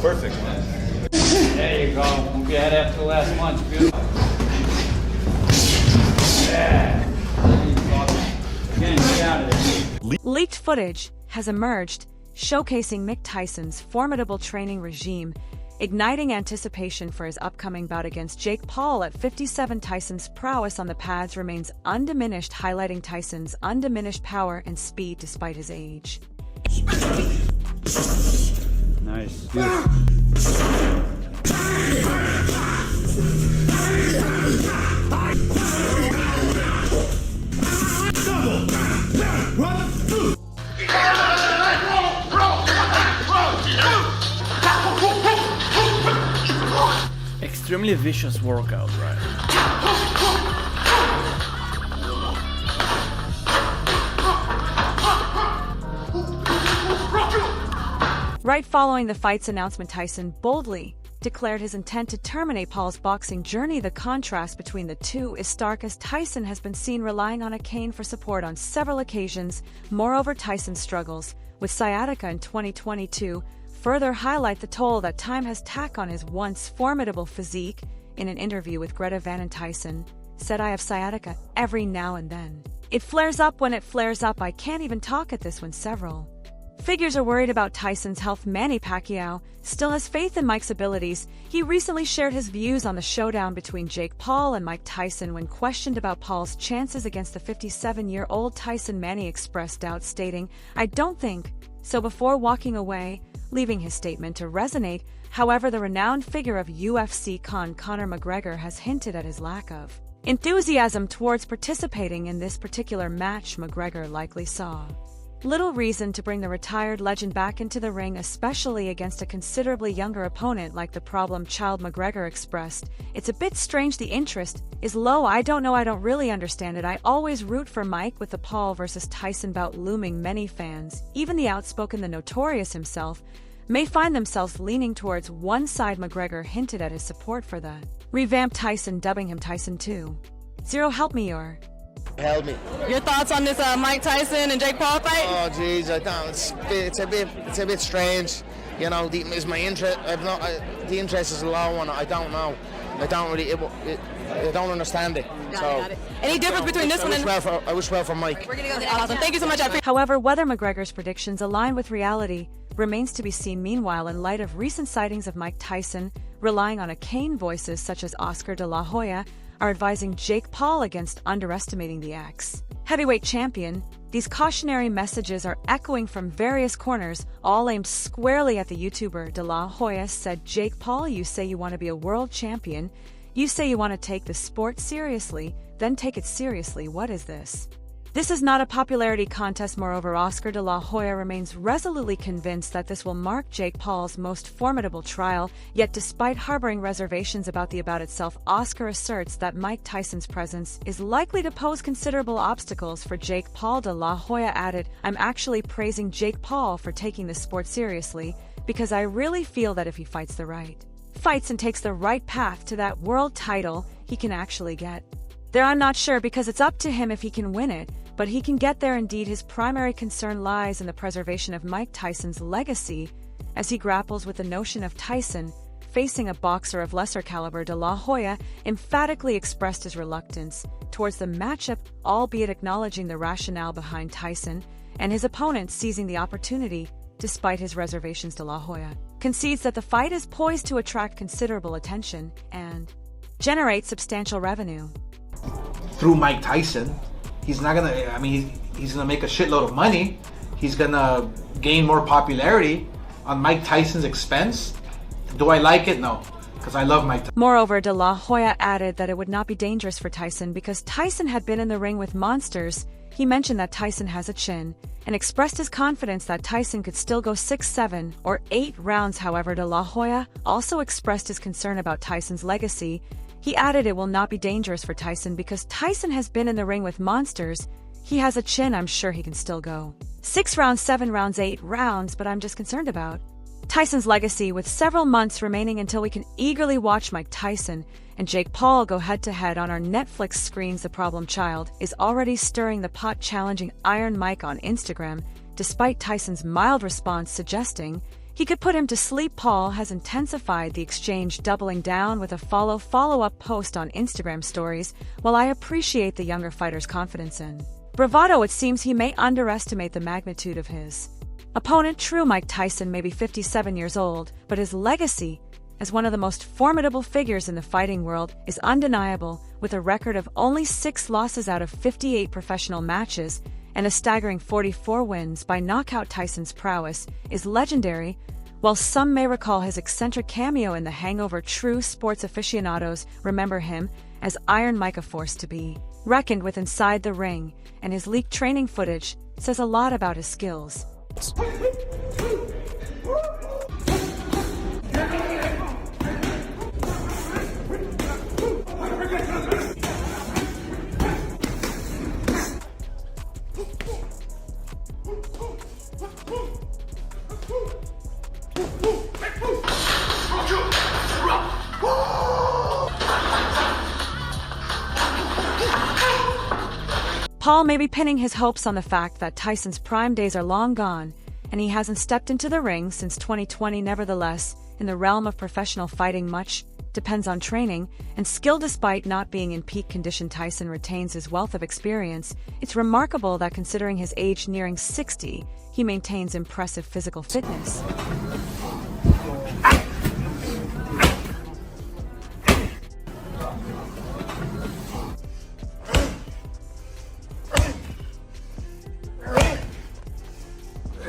perfect, man. There you go. Move your head after the last punch. Beautiful. Yeah. Again, get out of there. Leaked footage has emerged showcasing Mike Tyson's formidable training regime, igniting anticipation for his upcoming bout against Jake Paul at 57. Tyson's prowess on the pads remains undiminished, highlighting Tyson's undiminished power and speed despite his age. Nice. Beautiful. Extremely vicious workout, right? Right following the fight's announcement, Tyson boldly declared his intent to terminate Paul's boxing journey. The contrast between the two is stark, as Tyson has been seen relying on a cane for support on several occasions. Moreover, Tyson's struggles with sciatica in 2022 further highlight the toll that time has taken on his once formidable physique. In an interview with Greta Van, Tyson said, "I have sciatica every now and then. It flares up when it flares up. I can't even talk at this." When several figures are worried about Tyson's health, Manny Pacquiao still has faith in Mike's abilities. He recently shared his views on the showdown between Jake Paul and Mike Tyson. When questioned about Paul's chances against the 57-year-old Tyson, Manny expressed doubt, stating, "I don't think so," before walking away, leaving his statement to resonate. However, the renowned figure of UFC Conor McGregor has hinted at his lack of enthusiasm towards participating in this particular match. McGregor likely saw little reason to bring the retired legend back into the ring, especially against a considerably younger opponent like the problem child. McGregor expressed, "It's a bit strange, the interest is low. I don't know, I don't really understand it. I always root for Mike." With the Paul versus Tyson bout looming, many fans, even the outspoken, the notorious himself, may find themselves leaning towards one side. McGregor hinted at his support for the revamped Tyson, dubbing him Tyson 2.0. Help me, Help me. Your thoughts on this Mike Tyson and Jake Paul fight? Oh, jeez, I don't. It's a bit strange. You know, is my interest? The interest is a low one. I don't know. I don't really. I don't understand it. Got it. Any difference between this one and? I wish well for Mike. We're gonna go to awesome. Thank you so much. However, whether McGregor's predictions align with reality remains to be seen. Meanwhile, in light of recent sightings of Mike Tyson relying on a cane, voices such as Oscar de la Hoya are advising Jake Paul against underestimating the ex-heavyweight champion. These cautionary messages are echoing from various corners, all aimed squarely at the YouTuber. De la Hoya said, "Jake Paul, you say you want to be a world champion. You say you want to take the sport seriously, then take it seriously. What is this? This is not a popularity contest." Moreover, Oscar de la Hoya remains resolutely convinced that this will mark Jake Paul's most formidable trial. Yet despite harboring reservations about the bout itself, Oscar asserts that Mike Tyson's presence is likely to pose considerable obstacles for Jake Paul. De la Hoya added, "I'm actually praising Jake Paul for taking the sport seriously, because I really feel that if he fights the right fights and takes the right path to that world title, he can actually get there. I'm not sure because it's up to him if he can win it, but he can get there." Indeed, his primary concern lies in the preservation of Mike Tyson's legacy as he grapples with the notion of Tyson facing a boxer of lesser caliber. De la Hoya emphatically expressed his reluctance towards the matchup, albeit acknowledging the rationale behind Tyson and his opponent seizing the opportunity. Despite his reservations, De la Hoya concedes that the fight is poised to attract considerable attention and generate substantial revenue. Through Mike Tyson, he's not gonna, I mean, he's gonna make a shitload of money. He's gonna gain more popularity on Mike Tyson's expense. Do I like it? No, because I love Mike Tyson. Moreover, De la Hoya added that it would not be dangerous for Tyson because Tyson had been in the ring with monsters. He mentioned that Tyson has a chin and expressed his confidence that Tyson could still go 6, 7, or 8 rounds. However, De la Hoya also expressed his concern about Tyson's legacy. He added it will not be dangerous for Tyson because Tyson has been in the ring with monsters. He has a chin. I'm sure he can still go 6 rounds, 7 rounds, 8 rounds, but I'm just concerned about Tyson's legacy. With several months remaining until we can eagerly watch Mike Tyson and Jake Paul go head-to-head on our Netflix screens, the problem child is already stirring the pot, challenging Iron Mike on Instagram, despite Tyson's mild response suggesting He could put him to sleep. Paul has intensified the exchange, doubling down with a follow-up post on Instagram stories. While I appreciate the younger fighter's confidence and bravado, it seems he may underestimate the magnitude of his opponent. True, Mike Tyson may be 57 years old, but his legacy as one of the most formidable figures in the fighting world is undeniable. With a record of only 6 losses out of 58 professional matches and a staggering 44 wins by knockout, Tyson's prowess is legendary. While some may recall his eccentric cameo in The Hangover, true sports aficionados remember him as Iron Mike, a force to be reckoned with inside the ring, and his leaked training footage says a lot about his skills. Paul may be pinning his hopes on the fact that Tyson's prime days are long gone, and he hasn't stepped into the ring since 2020. Nevertheless, in the realm of professional fighting, much depends on training and skill. Despite not being in peak condition, Tyson retains his wealth of experience. It's remarkable that, considering his age nearing 60, he maintains impressive physical fitness.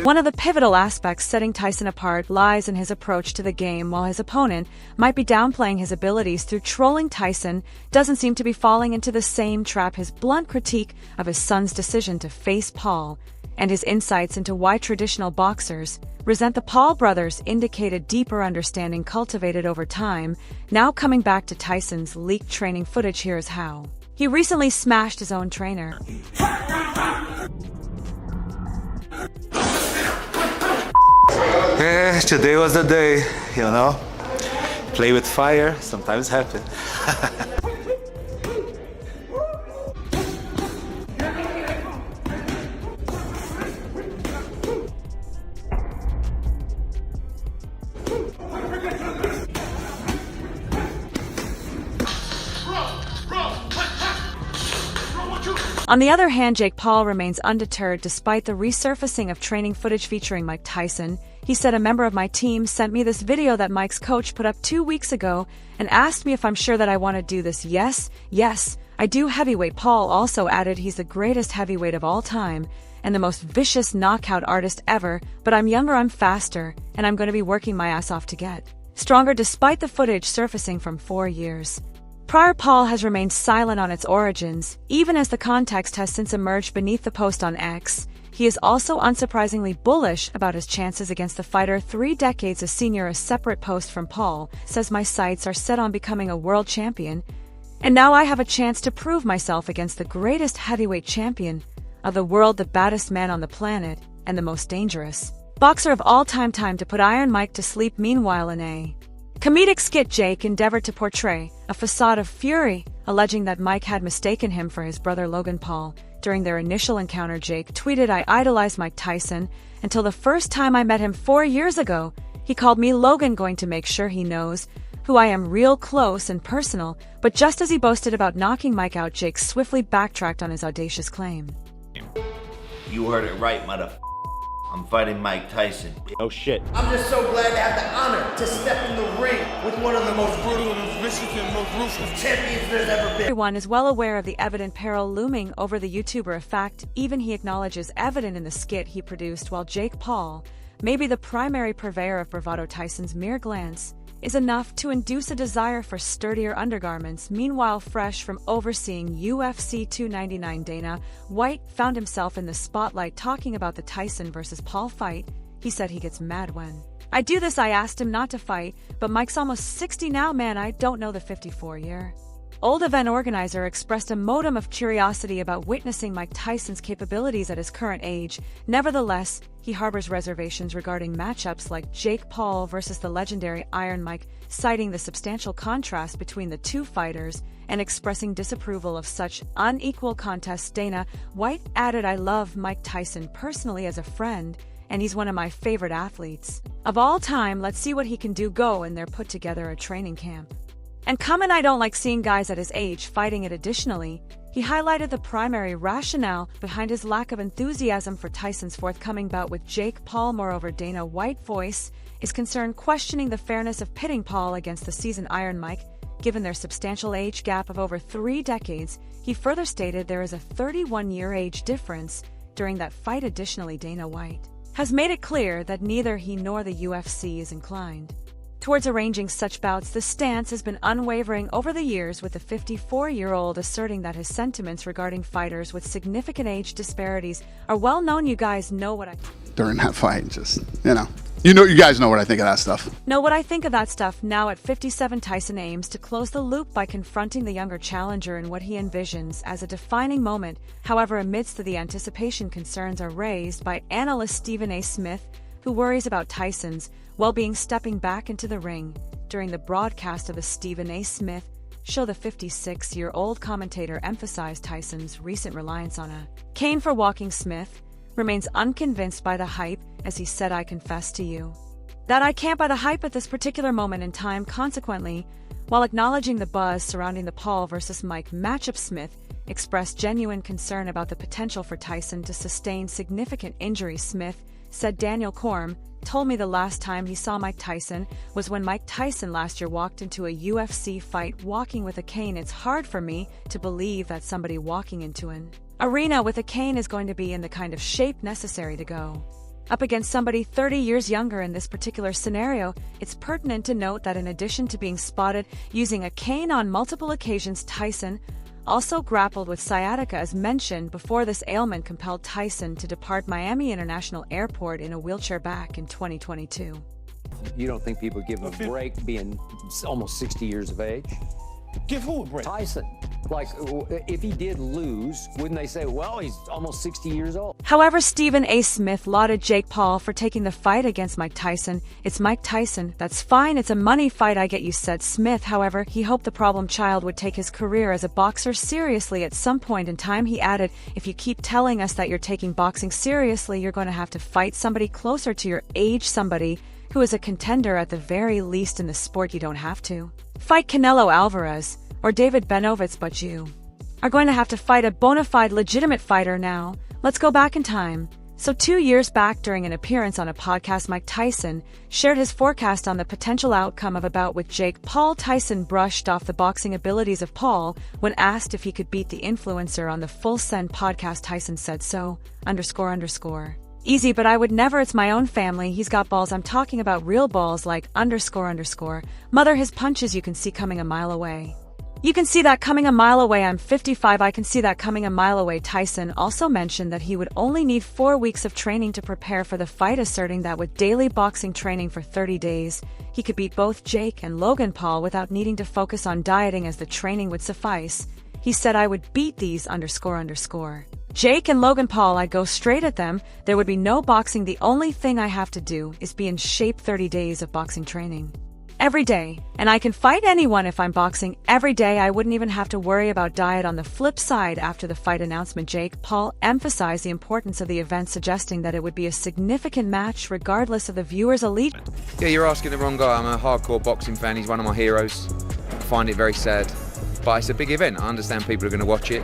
One of the pivotal aspects setting Tyson apart lies in his approach to the game. While his opponent might be downplaying his abilities through trolling, Tyson doesn't seem to be falling into the same trap. His blunt critique of his son's decision to face Paul and his insights into why traditional boxers resent the Paul brothers indicate a deeper understanding cultivated over time. Now, coming back to Tyson's leaked training footage, here is how he recently smashed his own trainer. Today was the day, you know. Play with fire, sometimes happen. On the other hand, Jake Paul remains undeterred despite the resurfacing of training footage featuring Mike Tyson. He said, "A member of my team sent me this video that Mike's coach put up 2 weeks ago and asked me if I'm sure that I want to do this. Yes, I do heavyweight." Paul also added, "He's the greatest heavyweight of all time and the most vicious knockout artist ever, but I'm younger, I'm faster, and I'm going to be working my ass off to get stronger." Despite the footage surfacing from 4 years prior, Paul has remained silent on its origins, even as the context has since emerged beneath the post on X. He is also unsurprisingly bullish about his chances against the fighter 3 decades a senior. A separate post from Paul says, "My sights are set on becoming a world champion, and now I have a chance to prove myself against the greatest heavyweight champion of the world, the baddest man on the planet, and the most dangerous boxer of all time. Time to put Iron Mike to sleep." Meanwhile, in a comedic skit, Jake endeavored to portray a facade of fury, alleging that Mike had mistaken him for his brother Logan Paul. During their initial encounter, Jake tweeted, "I idolized Mike Tyson until the first time I met him 4 years ago. He called me Logan, going to make sure he knows who I am, real close and personal." But just as he boasted about knocking Mike out, Jake swiftly backtracked on his audacious claim. "You heard it right, motherfucker. I'm fighting Mike Tyson." Oh shit. I'm just so glad to have the honor to step in the ring with one of the most brutal and vicious and most ruthless champions there's ever been. Everyone is well aware of the evident peril looming over the YouTuber. A fact even he acknowledges evident in the skit he produced. While Jake Paul may be the primary purveyor of bravado, Tyson's mere glance is enough to induce a desire for sturdier undergarments. Meanwhile, fresh from overseeing UFC 299, Dana White found himself in the spotlight talking about the Tyson versus Paul fight. He said he gets mad when I do this. I asked him not to fight, but Mike's almost 60 now, man. I don't know. The 54-year-old event organizer expressed a modicum of curiosity about witnessing Mike Tyson's capabilities at his current age. Nevertheless, he harbors reservations regarding matchups like Jake Paul versus the legendary Iron Mike, citing the substantial contrast between the two fighters and expressing disapproval of such unequal contests. Dana White added, "I love Mike Tyson personally as a friend, and he's one of my favorite athletes. Of all time, let's see what he can do go in there put together a training camp. And comment I don't like seeing guys at his age fighting it. Additionally, he highlighted the primary rationale behind his lack of enthusiasm for Tyson's forthcoming bout with Jake Paul. Moreover, Dana White voice is concerned questioning the fairness of pitting Paul against the seasoned Iron Mike, given their substantial age gap of over 3 decades. He further stated there is a 31-year age difference during that fight. Additionally, Dana White has made it clear that neither he nor the UFC is inclined towards arranging such bouts. The stance has been unwavering over the years, with the 54-year-old asserting that his sentiments regarding fighters with significant age disparities are well known. You guys know what I during that fight, just, you guys know what I think of that stuff. Know what I think of that stuff. Now at 57, Tyson aims to close the loop by confronting the younger challenger in what he envisions as a defining moment. However, amidst the anticipation, concerns are raised by analyst Stephen A. Smith, who worries about Tyson's well-being stepping back into the ring. During the broadcast of the Stephen A. Smith show, the 56-year-old commentator emphasized Tyson's recent reliance on a cane for walking. Smith remains unconvinced by the hype, as he said, "I confess to you that I can't buy the hype at this particular moment in time." Consequently, while acknowledging the buzz surrounding the Paul versus Mike matchup, Smith expressed genuine concern about the potential for Tyson to sustain significant injury. Smith said, "Daniel Corm told me the last time he saw Mike Tyson was when Mike Tyson last year walked into a UFC fight walking with a cane. It's hard for me to believe that somebody walking into an arena with a cane is going to be in the kind of shape necessary to go up against somebody 30 years younger." In this particular scenario, it's pertinent to note that in addition to being spotted using a cane on multiple occasions, Tyson also grappled with sciatica. As mentioned before, this ailment compelled Tyson to depart Miami International Airport in a wheelchair back in 2022. You don't think people give him a break being almost 60 years of age? Give who a break? Tyson. Like, if he did lose, wouldn't they say, well, he's almost 60 years old? However, Stephen A. Smith lauded Jake Paul for taking the fight against Mike Tyson. "It's Mike Tyson. That's fine. It's a money fight, I get you," said Smith. However, he hoped the problem child would take his career as a boxer seriously at some point in time. He added, "If you keep telling us that you're taking boxing seriously, you're going to have to fight somebody closer to your age, somebody who is a contender at the very least in the sport. You don't have to fight Canelo Alvarez or David Benovitz, but you are going to have to fight a bona fide legitimate fighter now." Let's go back in time. So 2 years back, during an appearance on a podcast, Mike Tyson shared his forecast on the potential outcome of a bout with Jake Paul. Tyson brushed off the boxing abilities of Paul when asked if he could beat the influencer on the Full Send podcast. Tyson said, "So, __. Easy, but I would never. It's my own family. He's got balls. I'm talking about real balls, like __. Mother, his punches you can see coming a mile away. You can see that coming a mile away. I'm 55. I can see that coming a mile away." Tyson also mentioned that he would only need 4 weeks of training to prepare for the fight, asserting that with daily boxing training for 30 days, he could beat both Jake and Logan Paul without needing to focus on dieting, as the training would suffice. He said, "I would beat these __. Jake and Logan Paul. I'd go straight at them. There would be no boxing. The only thing I have to do is be in shape. 30 days of boxing training every day, and I can fight anyone if I'm boxing every day. I wouldn't even have to worry about diet." On the flip side, after the fight announcement, Jake Paul emphasized the importance of the event, suggesting that it would be a significant match regardless of the viewer's elite. "Yeah, you're asking the wrong guy. I'm a hardcore boxing fan. He's one of my heroes. I find it very sad, but it's a big event. I understand people are going to watch it,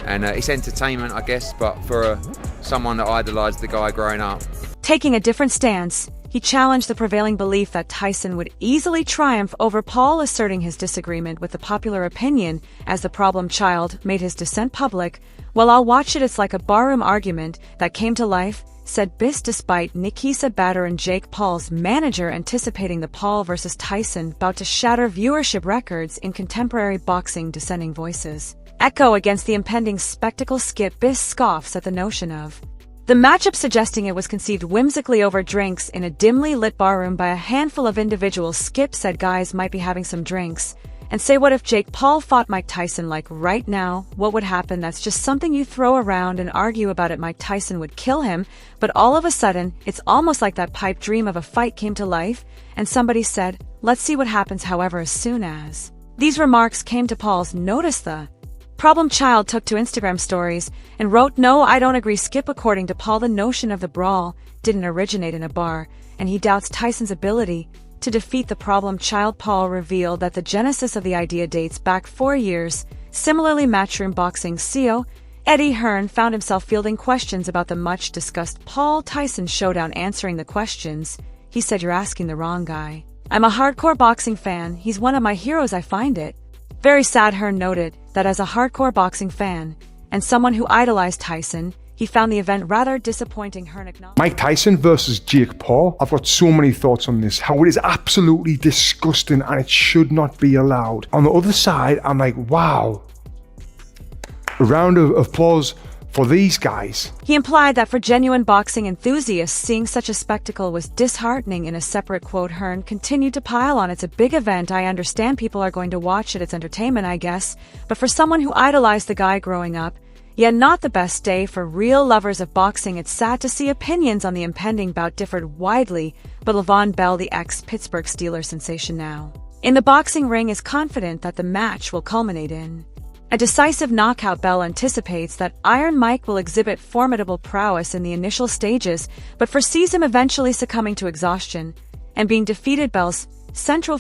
and it's entertainment, I guess, but for someone that idolised the guy growing up." Taking a different stance, he challenged the prevailing belief that Tyson would easily triumph over Paul, asserting his disagreement with the popular opinion as the problem child made his dissent public. "Well, I'll watch it. It's like a barroom argument that came to life," said Biss, despite Nikisa Bader and Jake Paul's manager anticipating the Paul versus Tyson bout to shatter viewership records in contemporary boxing. Dissenting voices echo against the impending spectacle. Skip Biss scoffs at the notion of the matchup, suggesting it was conceived whimsically over drinks in a dimly lit barroom by a handful of individuals. Skip said guys might be having some drinks and say, "What if Jake Paul fought Mike Tyson? Like right now, what would happen? That's just something you throw around and argue about it. Mike Tyson would kill him." But all of a sudden, it's almost like that pipe dream of a fight came to life, and somebody said, "Let's see what happens." However, as soon as these remarks came to Paul's notice, the Problem Child took to Instagram stories and wrote, "No, I don't agree, Skip." According to Paul, the notion of the brawl didn't originate in a bar, and he doubts Tyson's ability to defeat the Problem Child. Paul revealed that the genesis of the idea dates back 4 years. Similarly, Matchroom Boxing CEO Eddie Hearn found himself fielding questions about the much-discussed Paul Tyson showdown. Answering the questions, he said, "You're asking the wrong guy. I'm a hardcore boxing fan. He's one of my heroes. I find it very sad." Hearn noted that as a hardcore boxing fan and someone who idolized Tyson, he found the event rather disappointing. Hearn acknowledged Mike Tyson versus Jake Paul. I've got so many thoughts on this. How it is absolutely disgusting and it should not be allowed. On the other side, I'm like, wow. A round of applause for these guys. He implied that for genuine boxing enthusiasts, seeing such a spectacle was disheartening. In a separate quote, Hearn continued to pile on, "It's a big event. I understand people are going to watch it. It's entertainment, I guess. But for someone who idolized the guy growing up, yet not the best day for real lovers of boxing. It's sad to see opinions on the impending bout differed widely, but Le'Veon Bell, the ex-Pittsburgh Steelers sensation now in the boxing ring, is confident that the match will culminate in a decisive knockout. Bell anticipates that Iron Mike will exhibit formidable prowess in the initial stages, but foresees him eventually succumbing to exhaustion and being defeated. Bell's central